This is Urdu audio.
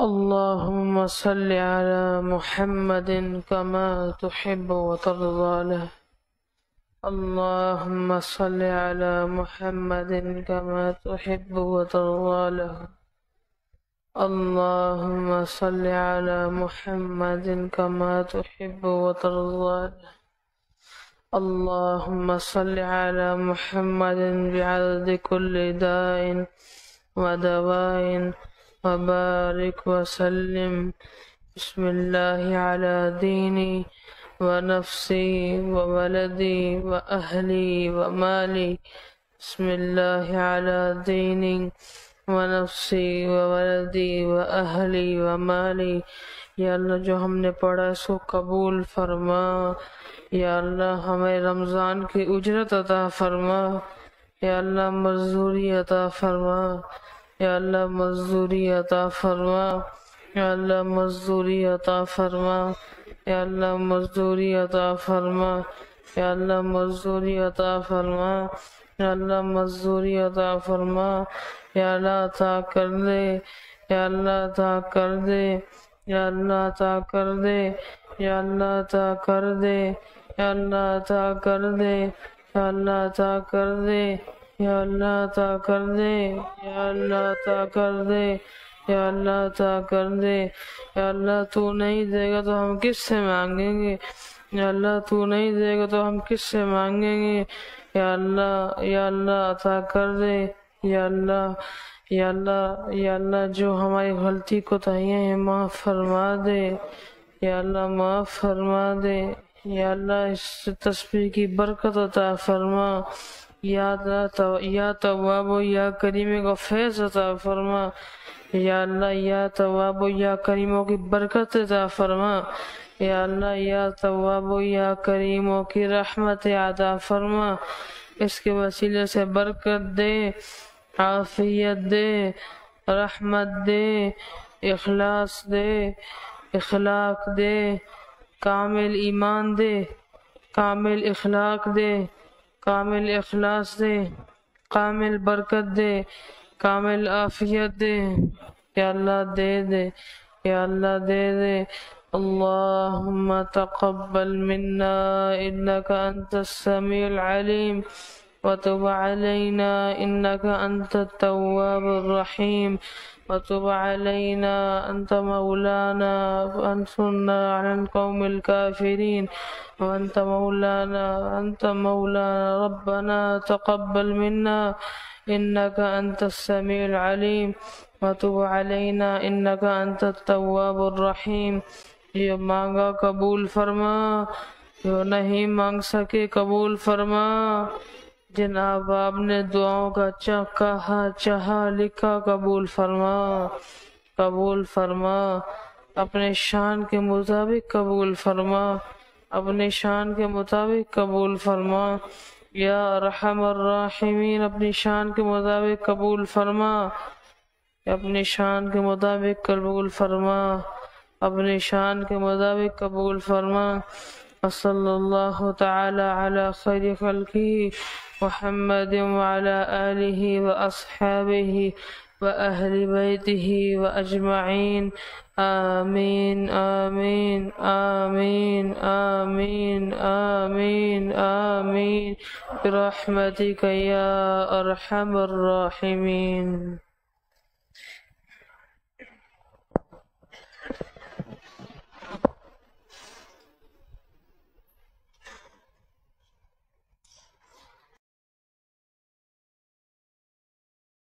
اللهم صل على محمد كما تحب وترضى له. اللهم صل على محمد كما تحب وترضى له. اللهم صل على محمد كما تحب وترضى له. اللهم صل على محمد بعدد كل داء ودواء وبارك وسلم. بسم الله على ديني ونفسي وولدي وأهلي ومالي. بسم الله على ديني ونفسي وولدي وأهلي ومالي. یا اللہ جو ہم نے پڑھا اس کو قبول فرما. یا اللہ ہمیں رمضان کی اجرت عطا فرما. یا اللہ مزدوری عطا فرما. یا اللہ مزدوری عطا فرما. یا اللہ مزدوری عطا فرما. یا اللہ مزدوری عطا فرما. یا اللہ مزدوری عطا فرما. یا اللہ مزدوری عطا فرما. یا اللہ عطا کر دے. یا اللہ عطا کر دے. یا اللہ عطا کر دے. یا اللہ عطا کر دے. یا اللہ عطا کر دے. یا اللہ عطا کر دے. یا اللہ عطا کر دے. یا اللہ عطا کر دے. یا اللہ عطا کر دے. یا اللہ تو نہیں دے گا تو ہم کس سے مانگیں گے؟ یا اللہ تو نہیں دے گا تو ہم کس سے مانگیں گے؟ یا اللہ عطا کر دے. یا اللہ یا اللہ یا اللہ جو ہماری غلطی کوتاہیاں ہیں معاف فرما دے. یا اللہ معاف فرما دے. یا اللہ اس تسبیح کی برکت عطا فرما. یا تواب و یا کریم کا فیض عطا فرما. یا اللہ یا تواب و یا کریموں کی برکت عطا فرما. یا اللہ یا تواب و یا کریموں کی رحمت عطا فرما. اس کے وسیلے سے برکت دے، عافیت دے، رحمت دے، اخلاص دے، اخلاق دے، کامل ایمان دے، کامل اخلاق دے، کامل اخلاص دے، کامل برکت دے، کامل عافیت دے. یا اللہ دے دے. یا اللہ دے دے. اللهم تقبل منا إنك أنت السميع العليم وتب علينا إنك أنت التواب الرحيم وتب علينا أنت مولانا فانصرنا على القوم الكافرين وأنت مولانا ربنا تقبل منا إنك أنت السميع العليم وتب علينا إنك أنت التواب الرحيم. یہ مانگا قبول فرما، جو نہیں مانگ سکے قبول فرما. جن احباب نے دعاؤں کا کہا چاہا لکھا قبول فرما، قبول فرما. اپنے شان کے مطابق قبول فرما، اپنے شان کے مطابق قبول فرما. یا ارحم الراحمین اپنی شان کے مطابق قبول فرما، اپنی شان کے مطابق قبول فرما، اپنی شان کے مطابق قبول فرما. وصلی اللہ تعالی علی خیر خلقہ محمد وعلی آلہ واصحابہ واہل بیتہ واجمعین. آمین آمین آمین آمین آمین آمین برحمتک یا ارحم الراحمین.